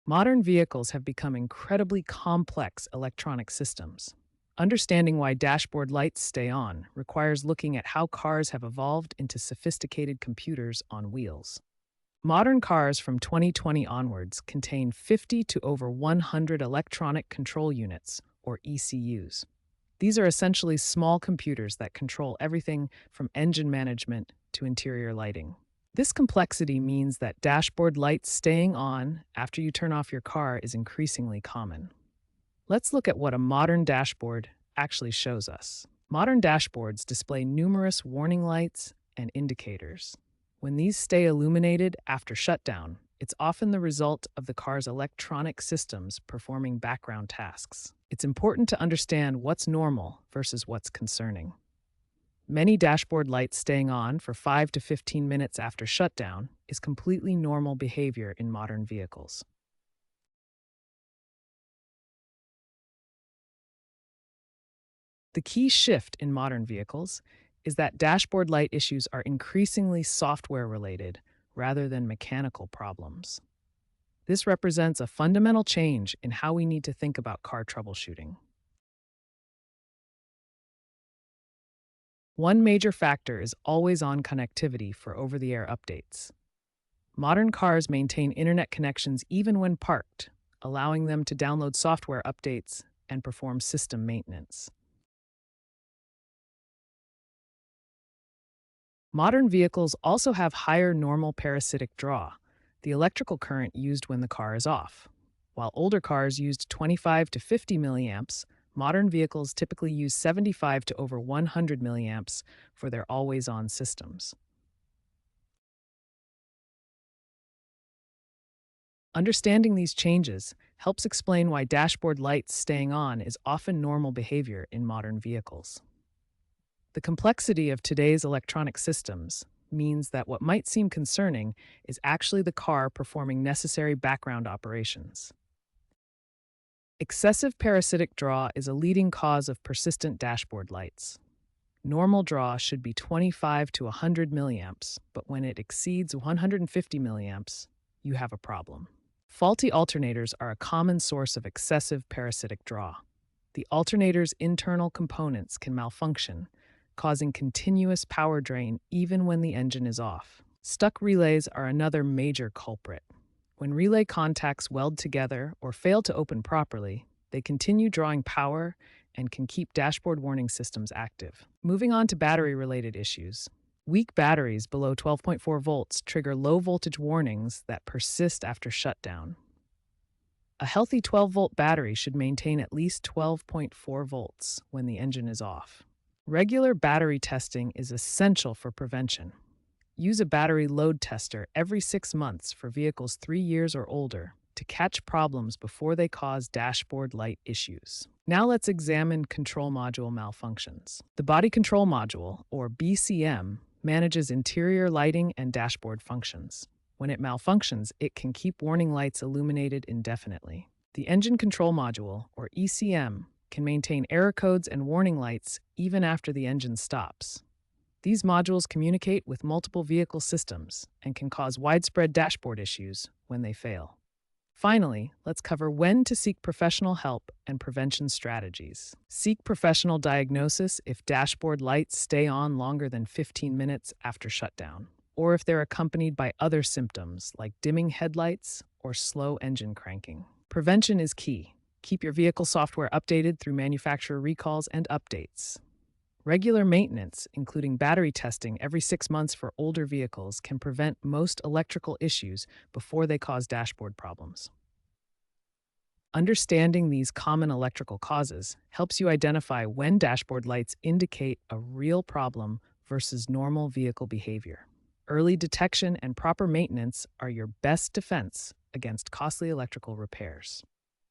Modern vehicles have become incredibly complex electronic systems. Understanding why dashboard lights stay on requires looking at how cars have evolved into sophisticated computers on wheels. Modern cars from 2020 onwards contain 50 to over 100 electronic control units, or ECUs. These are essentially small computers that control everything from engine management to interior lighting. This complexity means that dashboard lights staying on after you turn off your car is increasingly common. Let's look at what a modern dashboard actually shows us. Modern dashboards display numerous warning lights and indicators. When these stay illuminated after shutdown, it's often the result of the car's electronic systems performing background tasks. It's important to understand what's normal versus what's concerning. Many dashboard lights staying on for 5 to 15 minutes after shutdown is completely normal behavior in modern vehicles. The key shift in modern vehicles is that dashboard light issues are increasingly software related rather than mechanical problems. This represents a fundamental change in how we need to think about car troubleshooting. One major factor is always-on connectivity for over-the-air updates. Modern cars maintain internet connections even when parked, allowing them to download software updates and perform system maintenance. Modern vehicles also have higher normal parasitic draw, the electrical current used when the car is off. While older cars used 25 to 50 milliamps, modern vehicles typically use 75 to over 100 milliamps for their always-on systems. Understanding these changes helps explain why dashboard lights staying on is often normal behavior in modern vehicles. The complexity of today's electronic systems means that what might seem concerning is actually the car performing necessary background operations. Excessive parasitic draw is a leading cause of persistent dashboard lights. Normal draw should be 25 to 100 milliamps, but when it exceeds 150 milliamps, you have a problem. Faulty alternators are a common source of excessive parasitic draw. The alternator's internal components can malfunction, causing continuous power drain even when the engine is off. Stuck relays are another major culprit. When relay contacts weld together or fail to open properly, they continue drawing power and can keep dashboard warning systems active. Moving on to battery-related issues. Weak batteries below 12.4 volts trigger low-voltage warnings that persist after shutdown. A healthy 12-volt battery should maintain at least 12.4 volts when the engine is off. Regular battery testing is essential for prevention. Use a battery load tester every 6 months for vehicles 3 years or older to catch problems before they cause dashboard light issues. Now let's examine control module malfunctions. The body control module, or BCM, manages interior lighting and dashboard functions. When it malfunctions, it can keep warning lights illuminated indefinitely. The engine control module, or ECM, can maintain error codes and warning lights even after the engine stops. These modules communicate with multiple vehicle systems and can cause widespread dashboard issues when they fail. Finally, let's cover when to seek professional help and prevention strategies. Seek professional diagnosis if dashboard lights stay on longer than 15 minutes after shutdown, or if they're accompanied by other symptoms like dimming headlights or slow engine cranking. Prevention is key. Keep your vehicle software updated through manufacturer recalls and updates. Regular maintenance, including battery testing every 6 months for older vehicles, can prevent most electrical issues before they cause dashboard problems. Understanding these common electrical causes helps you identify when dashboard lights indicate a real problem versus normal vehicle behavior. Early detection and proper maintenance are your best defense against costly electrical repairs.